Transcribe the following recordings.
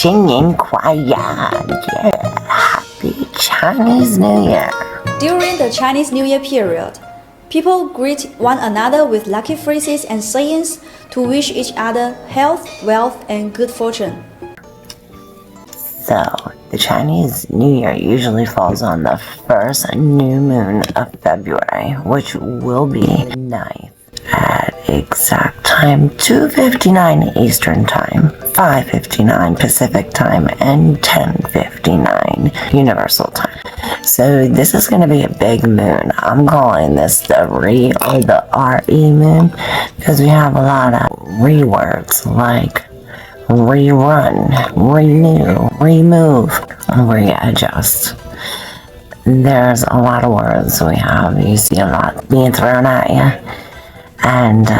新年快乐! Yeah, Happy Chinese New Year! During the Chinese New Year period, people greet one another with lucky phrases and sayings to wish each other health, wealth, and good fortune. So, the Chinese New Year usually falls on the first new moon of February, which will be the 9th at exact time 2:59 Eastern Time, 5:59 Pacific Time, and 10:59 Universal Time. So this is going to be a big moon. I'm calling this the Re or the RE moon because we have a lot of re words like rerun, renew, remove, readjust. There's a lot of words we have. You see a lot being thrown at you. And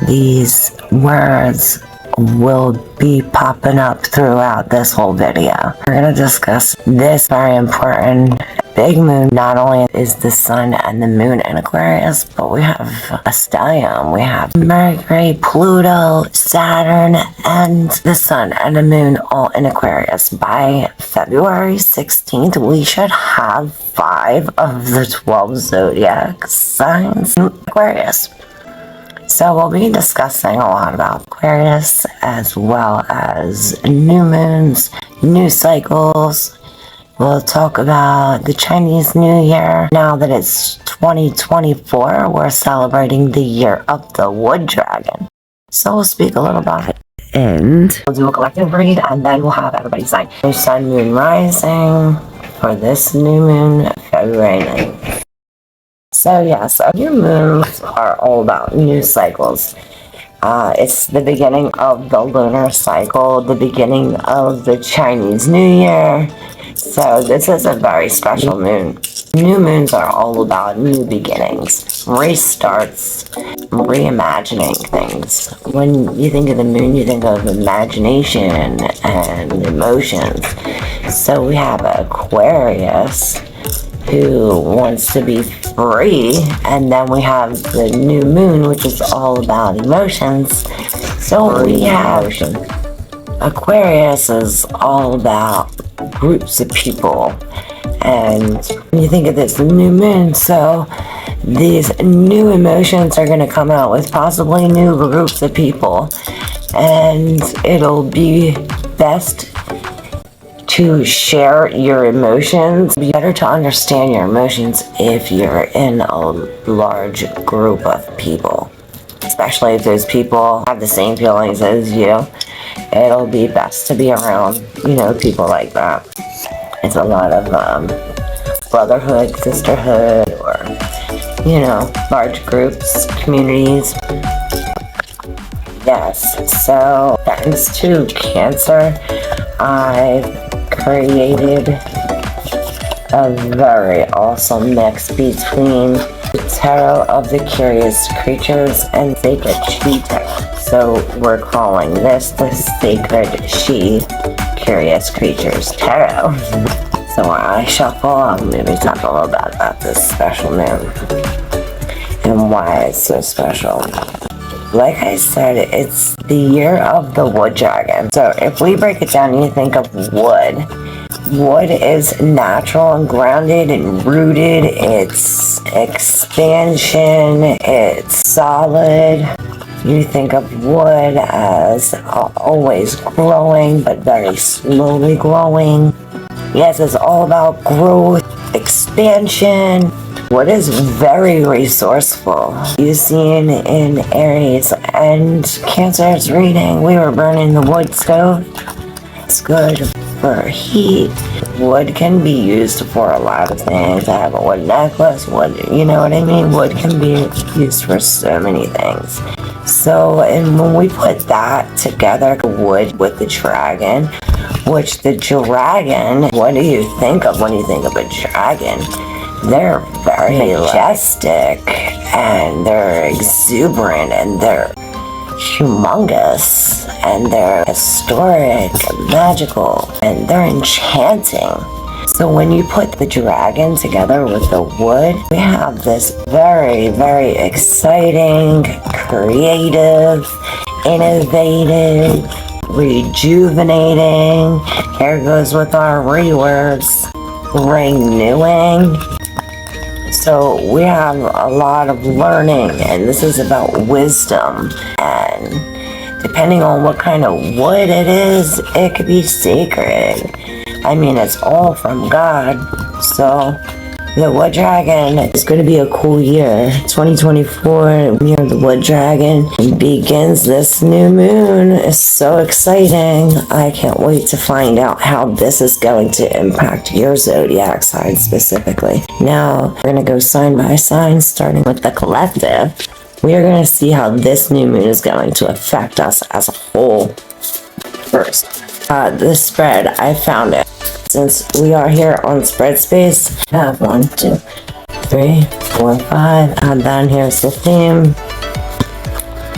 these words will be popping up throughout this whole video. We're going to discuss this very important big moon. Not only is the sun and the moon in Aquarius, but we have a stellium. We have Mercury, Pluto, Saturn, and the sun and the moon all in Aquarius. By February 16th, we should have 5 of the 12 zodiac signs in Aquarius. So we'll be discussing a lot about Aquarius as well as new moons, new cycles. We'll talk about the Chinese New Year. Now that it's 2024, we're celebrating the year of the wood dragon. So we'll speak a little about it. And we'll do a collective read and then we'll have everybody sign. New sun, moon rising for this new moon, February 9th. So yes, new moons are all about new cycles. It's the beginning of the lunar cycle, the beginning of the Chinese New Year. So this is a very special moon. New moons are all about new beginnings, restarts, reimagining things. When you think of the moon, you think of imagination and emotions. So we have Aquarius, who wants to be free, and then we have the new moon, which is all about emotions. So we have Aquarius is all about groups of people, and when you think of this new moon, so these new emotions are going to come out with possibly new groups of people, and it'll be best to share your emotions. It'd be better to understand your emotions if you're in a large group of people, especially if those people have the same feelings as you. It'll be best to be around, people like that. It's a lot of brotherhood, sisterhood, or, large groups, communities. Yes, so thanks to Cancer, I've created a very awesome mix between the Tarot of the Curious Creatures and Sacred She Tarot. So we're calling this the Sacred She Curious Creatures Tarot. So while I shuffle, I'll maybe talk a little bit about this special moon and why it's so special. Like I said, it's the year of the wood dragon. So if we break it down and you think of wood, wood is natural and grounded and rooted. It's expansion. It's solid. You think of wood as always growing, but very slowly growing. Yes, it's all about growth, expansion. Wood is very resourceful. You've seen in Aries and Cancer's reading, we were burning the wood stove. It's good for heat. Wood can be used for a lot of things. I have a wood necklace, wood, you know what I mean? Wood can be used for so many things. So, and when we put that together, wood with the dragon, which the dragon, what do you think of when you think of a dragon? They're very majestic, and they're exuberant, and they're humongous, and they're historic, magical, and they're enchanting. So when you put the dragon together with the wood, we have this very, very exciting, creative, innovative, rejuvenating. Here goes with our rewords. Renewing. So we have a lot of learning, and this is about wisdom. And depending on what kind of wood it is, it could be sacred. I mean, it's all from God. So the Wood Dragon is going to be a cool year. 2024, year of the Wood Dragon begins this new moon. It's so exciting. I can't wait to find out how this is going to impact your zodiac sign specifically. Now, we're going to go sign by sign, starting with the collective. We are going to see how this new moon is going to affect us as a whole. First, the spread, I found it. Since we are here on spread space, I have 1, 2, 3, 4, 5, and then here's the theme.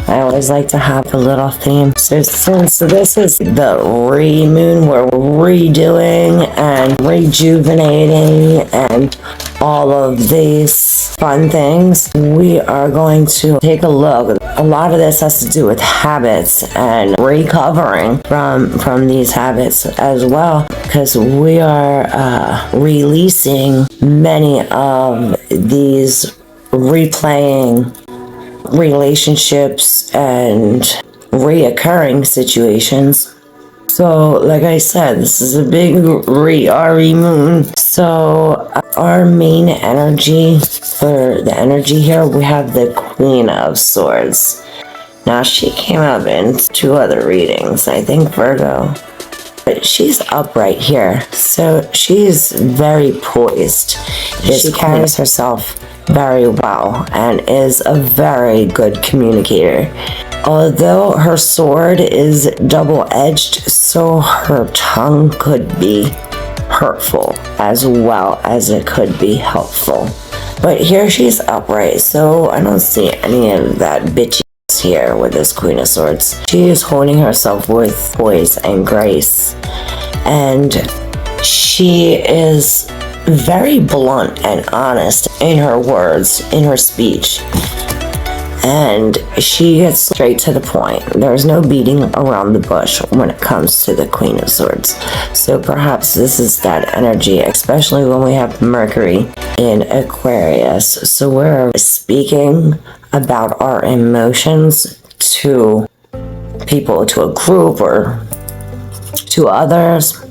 I always like to have a little theme. So since this is the re-moon, we're redoing and rejuvenating and all of these fun things, we are going to take a look. A lot of this has to do with habits and recovering from these habits as well, because we are releasing many of these replaying relationships and reoccurring situations. So like I said, this is a big RE moon. So our main energy, for the energy here, we have the Queen of Swords. Now she came up in 2 other readings, I think Virgo, but she's up right here. So she's very poised. She carries herself very well and is a very good communicator. Although her sword is double-edged, so her tongue could be hurtful as well as it could be helpful. But here she's upright, so I don't see any of that bitchiness here with this Queen of Swords. She is holding herself with poise and grace, and she is very blunt and honest in her words, in her speech. And she gets straight to the point. There's no beating around the bush when it comes to the Queen of Swords. So perhaps this is that energy, especially when we have Mercury in Aquarius. So we're speaking about our emotions to people, to a group, or to others.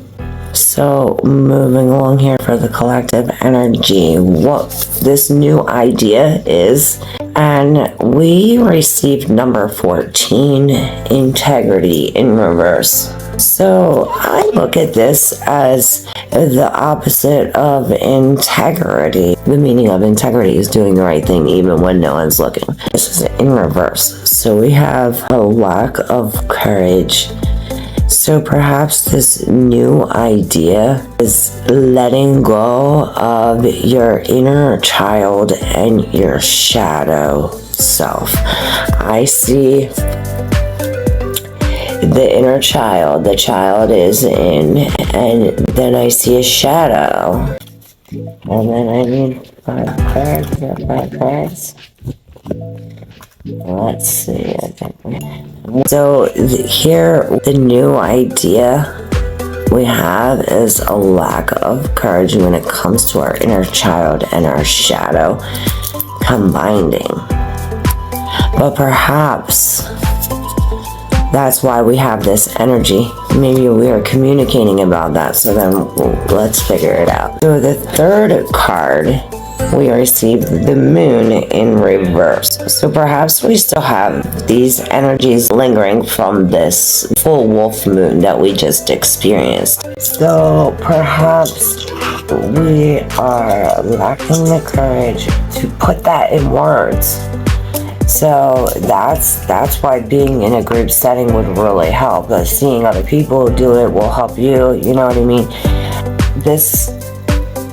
So moving along here for the collective energy, what this new idea is, and we received number 14, integrity in reverse. So I look at this as the opposite of integrity. The meaning of integrity is doing the right thing even when no one's looking. This is in reverse. So we have a lack of courage. So perhaps this new idea is letting go of your inner child and your shadow self. I see the inner child, the child is in, and then I see a shadow. And then I need 5 cards. Let's see. So here, the new idea we have is a lack of courage when it comes to our inner child and our shadow combining. But perhaps that's why we have this energy. Maybe we are communicating about that, so then let's figure it out. So the third card, we received the moon in reverse. So perhaps we still have these energies lingering from this full wolf moon that we just experienced. So perhaps we are lacking the courage to put that in words. So that's why being in a group setting would really help. Seeing other people do it will help you, you know what I mean? This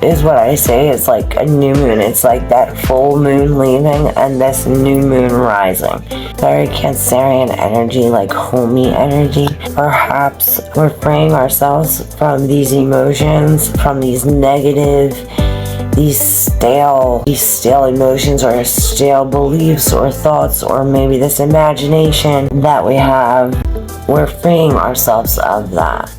is what I say, it's like a new moon. It's like that full moon leaving and this new moon rising. Very Cancerian energy, like homey energy. Perhaps we're freeing ourselves from these emotions, from these negative these stale emotions or stale beliefs or thoughts, or maybe this imagination that we have. We're freeing ourselves of that,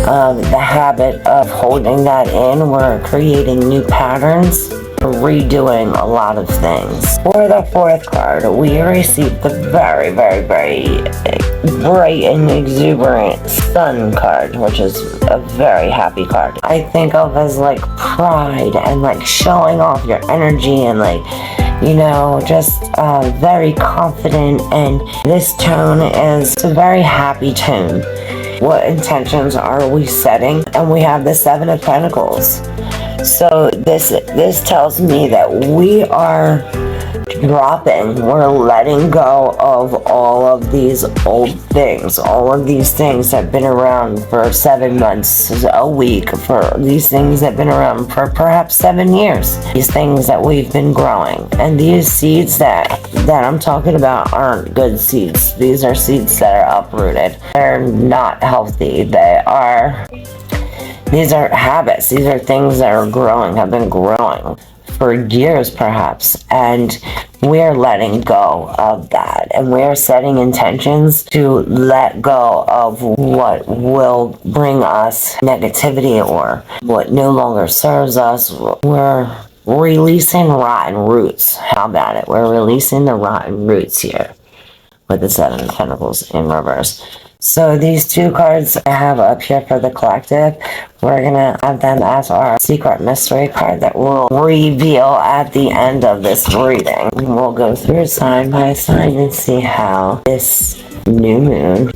of the habit of holding that in. We're creating new patterns, redoing a lot of things. For the fourth card, we received the very, very, very bright and exuberant Sun card, which is a very happy card. I think of as like pride and like showing off your energy and like, you know, just very confident. And this tone is a very happy tone. What intentions are we setting? And we have the Seven of Pentacles. So this tells me that we are dropping, we're letting go of all of these old things, all of these things that have been around for 7 months, a week, for these things that have been around for perhaps 7 years, these things that we've been growing. And these seeds that I'm talking about aren't good seeds. These are seeds that are uprooted. They're not healthy. These are habits. These are things that are growing, have been growing for years perhaps, and we're letting go of that, and we're setting intentions to let go of what will bring us negativity or what no longer serves us. We're releasing rotten roots. How about it? We're releasing the rotten roots here with the Seven of Pentacles in reverse. So these two cards I have up here for the collective, we're going to have them as our secret mystery card that we'll reveal at the end of this reading. We'll go through sign by sign and see how this new moon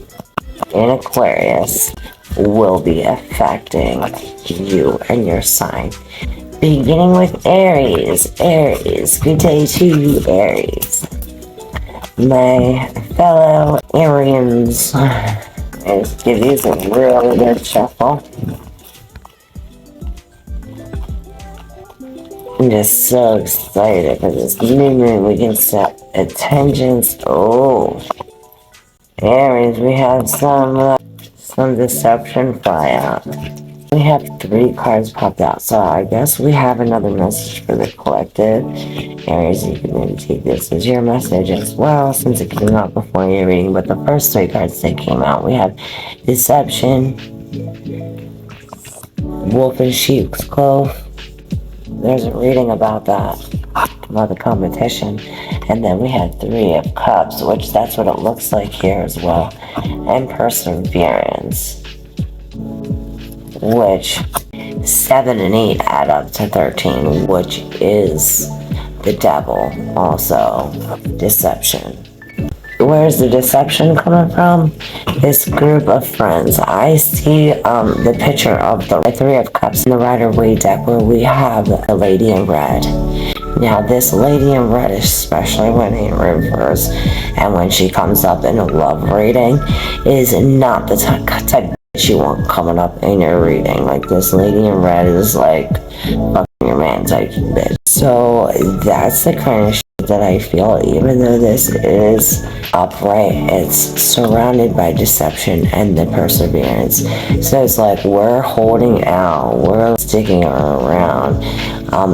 in Aquarius will be affecting you and your sign. Beginning with Aries. Aries, good day to you, Aries. My fellow Arians, let's give these a really good shuffle. I'm just so excited for this new moon. We can set intentions. Oh, Aries, we have some deception fly out. We have 3 cards popped out, so I guess we have another message for the collective. Aries, you can maybe take this as your message as well, since it came out before your reading. But the first 3 cards that came out, we have deception, wolf in sheep's clothing. There's a reading about that, about the competition. And then we had 3 of cups, which that's what it looks like here as well. And perseverance, which 7 and 8 add up to 13, which is the devil. Also deception. Where's the deception coming from? This group of friends. I see the picture of the 3 of cups in the Rider-Waite deck, where we have the lady in red. Now this lady in red, especially when in reverse and when she comes up in a love reading, is not the type you want coming up in your reading. Like, this lady in red is like fucking your man type bitch. So that's the kind of shit that I feel. Even though this is upright, it's surrounded by deception and the perseverance. So it's like we're holding out, we're sticking around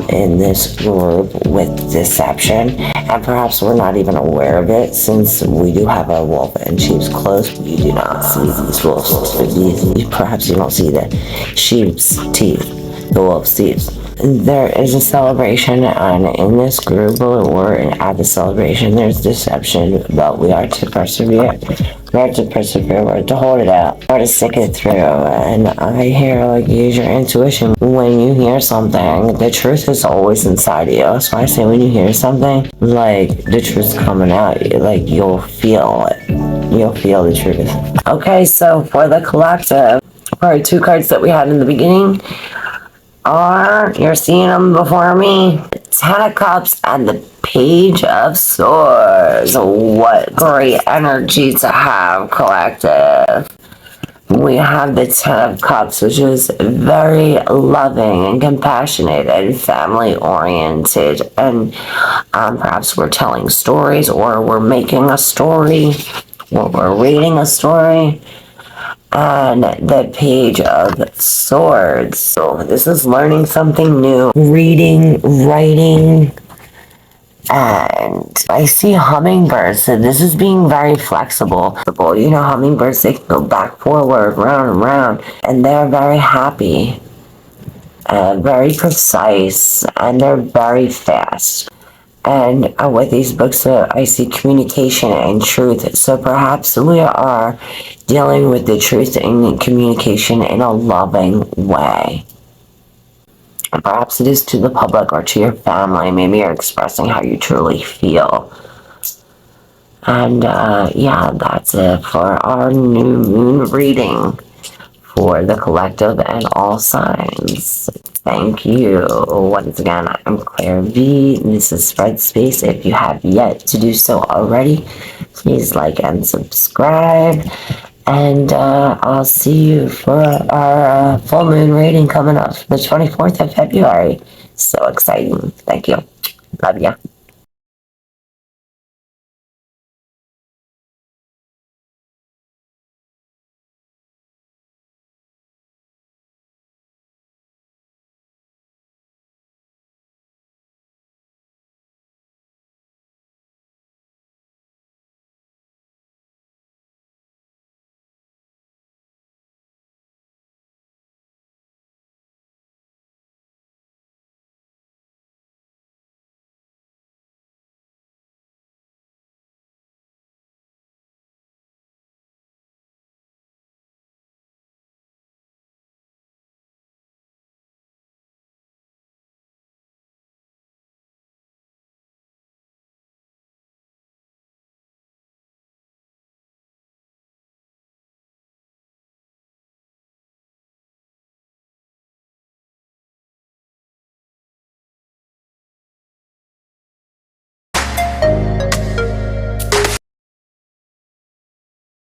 in this group with deception, and perhaps we're not even aware of it, since we do have a wolf in sheep's clothing. You do not see these wolves. Perhaps you don't see the sheep's teeth, the wolf's teeth. There is a celebration, and in this group, we're at the celebration, there's deception, but we are to persevere. We're to persevere, we're to hold it out, we're to stick it through. And I hear, like, use your intuition. When you hear something, the truth is always inside of you. That's why I say when you hear something, like, the truth's coming out, like, you'll feel it. You'll feel the truth. Okay, so for the collective, for 2 cards that we had in the beginning, you're seeing them before me, the 10 of Cups and the Page of Swords. What great energy to have, collective. We have the 10 of Cups, which is very loving and compassionate and family oriented, and perhaps we're telling stories, or we're making a story, or we're reading a story. And the Page of Swords. So this is learning something new, reading, writing, and I see hummingbirds. So this is being very flexible. You know, hummingbirds, they can go back, forward, round and round, and they're very happy, and very precise, and they're very fast. And with these books, I see communication and truth. So perhaps we are dealing with the truth and communication in a loving way. And perhaps it is to the public or to your family. Maybe you're expressing how you truly feel. And yeah, that's it for our new moon reading for the collective and all signs. Thank you. Once again, I'm ClairV. This is Spread Space. If you have yet to do so already, please like and subscribe. And I'll see you for our full moon reading coming up the 24th of February. So exciting. Thank you. Love ya.